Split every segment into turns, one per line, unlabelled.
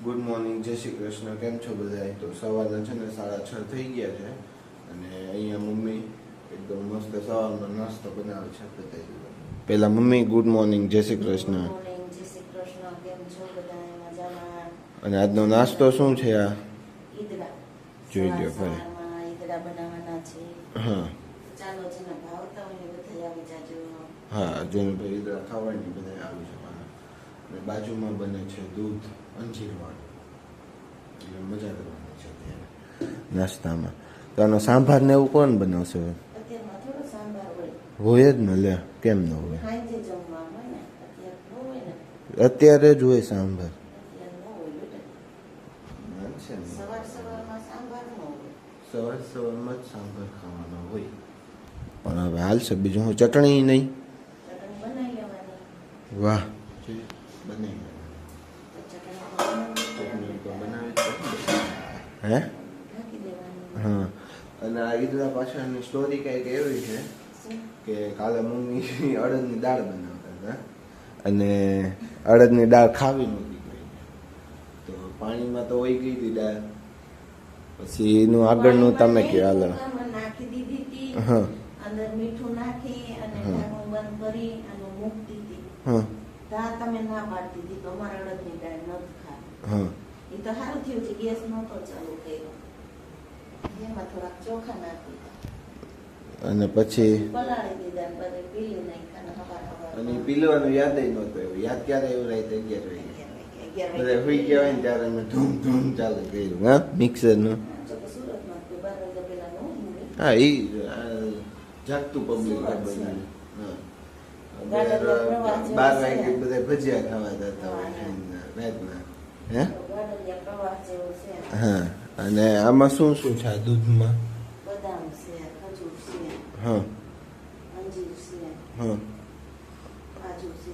Good morning, જય શ્રી કૃષ્ણ. કેમ છો બધા? તો સવારના છે ને 6:30 થઈ ગયા છે અને અહીંયા મમ્મી એકદમ મસ્ત સવારનો નાસ્તો બનાવે છે. બતાવી દો પહેલા. મમ્મી ગુડ મોર્નિંગ, જય શ્રી કૃષ્ણ. અને આજનો નાસ્તો શું છે? આ જોઈ લો ભાઈ. હા હા, જોઈને ભાઈ ઈદડા ખાવાની બધા આવી જવાના. અને બાજુમાં બને છે દૂધ અંજીરવાળું, એટલે મજા કરવાની છે અત્યારે નાસ્તામાં. તો આનો સાંભાર ને એવું કોણ બનાવશે? હોય જ ને, લે કેમ ન હોય? અત્યારે જ હોય સાંભાર. સવાર સવારમાં જ સાંભાર ખાવાનો હોય. પણ હવે હાલશે, બીજું હું ચટણી નહીં. વાહ, બનાવી હે? હા. અને આ ઈદડા પાછળની સ્ટોરી કંઈક એવી છે કે કાલે મમ્મી અડદની દાળ બનાવતા હતા અને અડદની દાળ ખાવી નહોતી ગઈ, તો પાણીમાં તો વહી ગઈ હતી દાળ. પછી એનું આગળનું તમે કહો. હાલો.
નાખી દીધી હતી,
હા,
અંદર મીઠું નાખી અને ઢાંકણું બંધ કરી અને મૂકતી હતી.
હા,
તમે ના પાડતી હતી તો અમારા અડદની દાળ નથી ખાવી.
હા.
એ તો સારું થયું છે, ગેસ નહોતો ચાલુ કર્યો. એમાં થોડાક ચોખા નાખી
અને પછી
પલાળી દીધા, બધે પીલી નાખ્યા.
અને પીલવાનું યાદ નહોતું. એવું યાદ ક્યારે એવું રહે? 11 વાગે બધા સુઈ ગયા હોય ને ત્યારે અમે ધૂમ ધૂમ ચાલુ કર્યું. હા, મિક્સરનું. હા, એ જાગતું પબ્લિક. 12 વાગે બધા ભજીયા ખાવા જતા હોય રાતના. હે? હા. અને આમાં શું શું છે દૂધમાં?
બદામ છે, ખજૂર છે,
હા,
અંજીર છે,
હા,
કાજુ છે.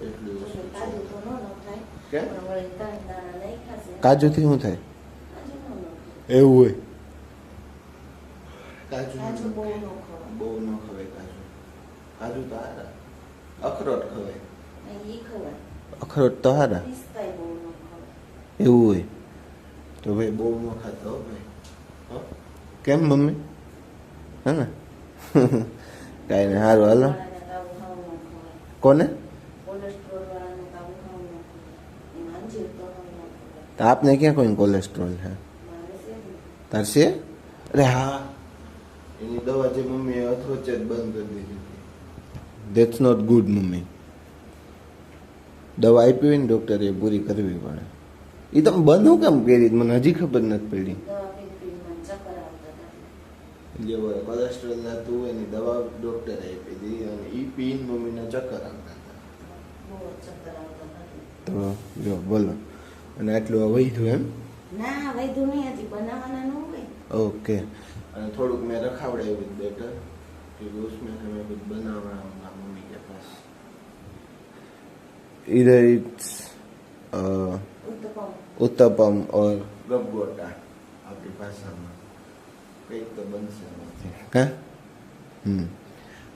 એટલું
કાજુ તો ન નખાય.
કેમ?
પણ વળી ત્રણ દાણા નાખ્યા છે.
કાજુથી શું થાય?
કાજુ ન નખાય.
એવું હોય? કાજુ
બહુ ન ખવાય.
બહુ ન ખવાય કાજુ. કાજુ તો હારા. અખરોટ ખવાય.
ઈ ખવાય.
અખરોટ તો હારા.
પિસ્તાય બહુ ન ખવાય.
એવું હોય તો ભાઈ બહુ ન ખાતો હો ભાઈ. હો? કેમ મમ્મી? હે ને? કાંઈ નહીં, સારું હાલો.
વાળાને કાબુ ખાવું ન ખવાય.
કોને?
કોલેસ્ટ્રોલ વાળાને કાબુ ખાવું ન ખવાય. એમાં અંજીર તો ન ખવાય.
તો આપને ક્યાં કોઈ કોલેસ્ટ્રોલ છે?
મારે છે ને.
તાર છે? અરે હા, એની દવા જે મમ્મીએ અથોચે જ બંધ કરી દીધી હતી. That's not good mummy. દવા આપી હોય ને ડૉક્ટરે એ પૂરી કરવી પડે. એ તમે બંધ હું કેમ કરી? મને હજી ખબર નથી પડી.
દવા પીધી મને ચક્કર આવતા હતા.
જે કોલેસ્ટ્રોલ થતું હોય એની દવા ડૉક્ટરે આપી દીધી અને એ પીને મમ્મીને ચક્કર આવતા હતા.
બહુ જ ચક્કર આવતા હતા.
તો જો બોલો. અને આટલું વધ્યું એમ?
ના, વૈધું નહીં, હજી બનાવવાના ન હોય.
ओके. અને થોડુંક મેં રખાવડાવ્યું બેટર कि उसमें हमें कुछ बनाना होगा मम्मी के पास. इधर इट्स उत्तपम और गबगोटा आपकी भाषाમાં કંઈક તો બનશે આમાંથી. હા,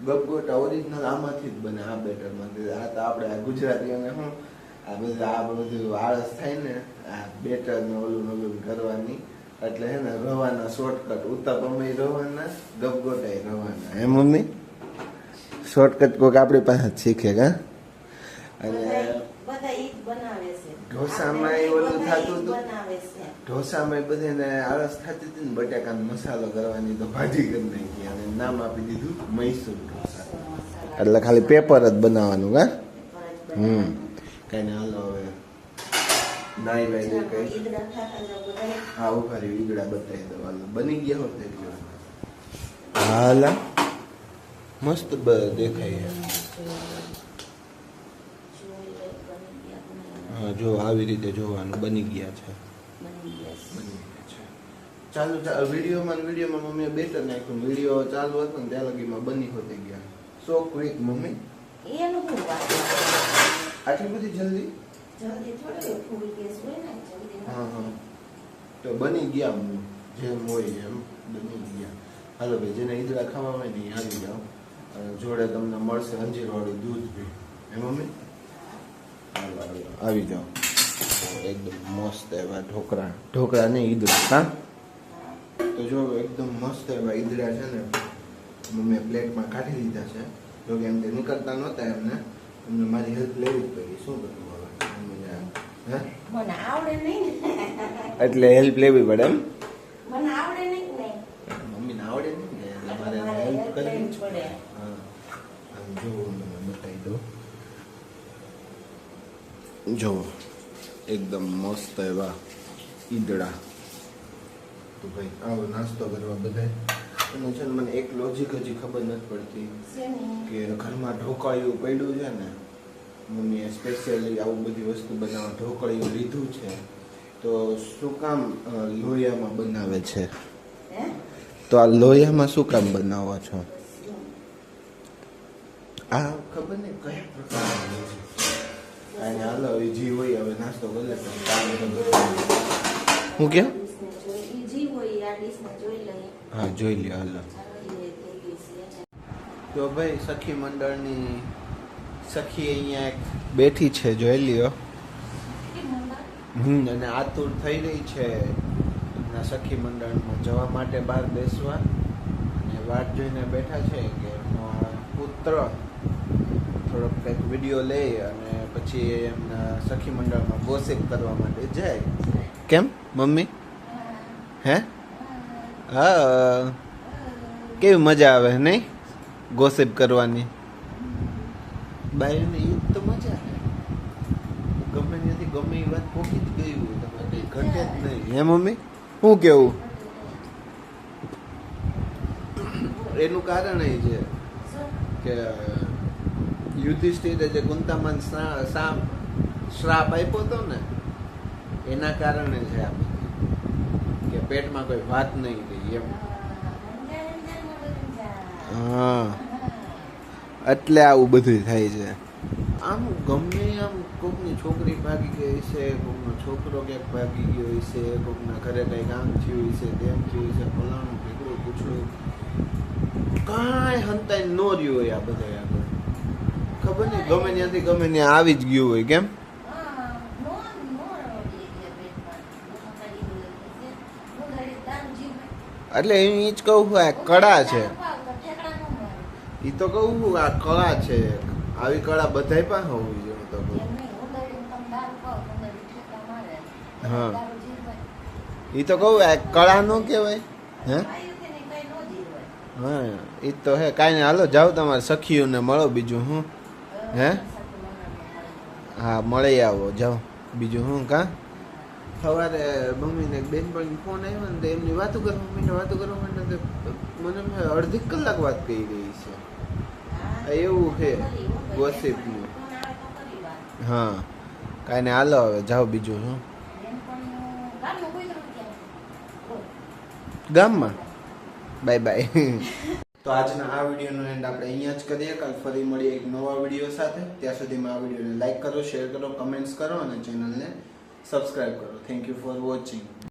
ગબગોટા ઓરિજિનલ આમાંથી જ બને, આ બેટરમાંથી. આ તો આપણે આ ગુજરાતીઓને શું આ બધું આળસ થાય ને આ બેટર ને ઓલું કરવાની, એટલે હે ને રવાના શોર્ટકટ. ઉત્તપમ રવાના, ગબગોટા રવાના. હે મમ્મી? શોર્ટકટ કોઈક આપણી પાસે જ શીખે. કા? અને
બધા ઈ જ બનાવે છે.
ઢોસામાં ઓલું થતું હતું.
બનાવે છે.
ઢોસામાં બધાને આળસ થતી હતી ને બટાકાનો મસાલો કરવાની, તો ભાજી કરી નાખી અને નામ આપી દીધું મૈસૂર ઢોસા. એટલે ખાલી પેપર જ બનાવવાનું. કા? કઈ ને હાલો હવે નાઈ વાઈ કઈ. હા, ઉભારી ઈગડા બતાવી દો. હાલો બની ગયા હોત એટલે હાલા મસ્ત દેખાય. હા, જો આવી રીતે જોવાનું. બની ગયા છે. ચાલુ વિડીયોમાં મમ્મીએ બેટર નાખ્યું. વિડીયો ચાલુ હતો ને ત્યાં લગીમાં બની હોતી ગયા. સો ક્વિક મમ્મી.
એનું શું વાત?
આટલી બધી જલ્દી?
જલ્દી થોડી ફૂલ ગેસ હોય ને જલ્દી.
હા. તો બની ગયા જેમ હોય એમ બની ગયા. હાલો ભાઈ, જેને ઈદડા ખાવા હોય ને એ આવી જાઓ. જોડે તમને મળશે અંજીર વાળું દૂધ બી. હે મમ્મી? હાલો આવી જાઓ. એકદમ મસ્ત એવા ઢોકળા ને ઈદડા હા તો જો એકદમ મસ્ત એવા ઈદડા છે ને મેં પ્લેટમાં કાઢી લીધા છે જો કે એમ તે નીકળતા નહોતા એમને મારી હેલ્પ લેવી જ પડી શું કરવું હવે
મને આવડે નહીં
એટલે હેલ્પ લેવી પડે એમ
મને આવડે નહીં ને
મમ્મીને આવડે નહીં ને એટલે મારે હેલ્પ કરવી જ પડે હા આમ જો મને બતાવી દો જો એકદમ મસ્ત એવા ઈદડા તો ભાઈ આવો નાસ્તો કરવા બધાય અને છે ને મને એક લોજિક હજી ખબર નથી પડતી કે ઘરમાં ઢોકળિયું પડ્યું છે ને મમ્મીએ સ્પેશિયલી આવું બધી વસ્તુ બનાવવા ઢોકળિયું લીધું છે તો શું કામ લોયામાં બનાવે છે તો આ લોયામાં શું કામ બનાવો છો આ ખબર નહીં કયા પ્રકારનું અને હાલો એ જી હોય હવે નાસ્તો કરી લે હું કે હા જોઈ લે હાલો તો ભાઈ સખી મંડળની સખી અહીંયા એક બેઠી છે જોઈ લ્યો અને આતુર થઈ રહી છે એમના સખી મંડળમાં જવા માટે બહાર બેસવા અને વાટ જોઈને બેઠા છે કે એમનો પુત્ર થોડોક કંઈક વિડીયો લે અને પછી એમના સખી મંડળમાં ગોસિપ કરવા માટે જાય કેમ મમ્મી હે હા કેવી મજા આવે નહીં ગોસિપ કરવાની બાઈને એ તો મજા આવે ગમે ત્યાંથી ગમે એ વાત પોકી જ ગઈ હોય તમારે કંઈ ઘટે જ નહીં હે મમ્મી શું કેવું એનું કારણ એ છે કે યુધિષ્ઠિરે જે કુંતામાન શ્રાપ આપ્યો હતો ને એના કારણે છે આ કે પેટમાં કોઈ વાત નહીં રહી એમ હા એટલે આવું બધું થાય છે આમ ગમે આમ કોકની છોકરી ભાગી ગઈ છે કોકનો છોકરો ક્યાંક ભાગી ગયો છે કોકના ઘરે કંઈક આમ થયું છે તેમ થયું છે ફલાણું ભેગડું પૂછડું કાંઈ હંતાઈ ન રહ્યું હોય આ બધા આગળ ખબર નહીં ગમે ત્યાંથી ગમે ત્યાં આવી જ ગયું હોય કેમ એટલે એ જ કહું છું આ કળા છે એ તો કહું છું આ કળા છે આવી કળા બધાય પાસે હોવી જોઈએ તો હા એ તો કહું આ કળા નો કહેવાય હે હા એ તો હે કાંઈ નહીં હાલો જાઓ તમારે સખીઓને મળો બીજું હું હે હા મળી આવો જાઓ બીજું હું કાં સવારે મમ્મીને બેનપણી ફોન આવ્યો ને તો એમની વાતો કરવા મમ્મીને વાતો કરવા માટે મને અડધી કલાક વાત કરી રહી છે એવું છે ગોસિપનું હા કાંઈ નહીં હાલો હવે જાઓ બીજું શું ગામમાં બાય બાય તો આજના આ વિડીયોનો એન્ડ આપણે અહીંયા જ કરીએ કાલ ફરી મળીએ એક નવા વિડીયો સાથે ત્યાં સુધીમાં આ વિડીયોને લાઈક કરો શેર કરો કમેન્ટ્સ કરો અને ચેનલને સબસ્ક્રાઇબ કરો થેન્ક યુ ફોર વોચિંગ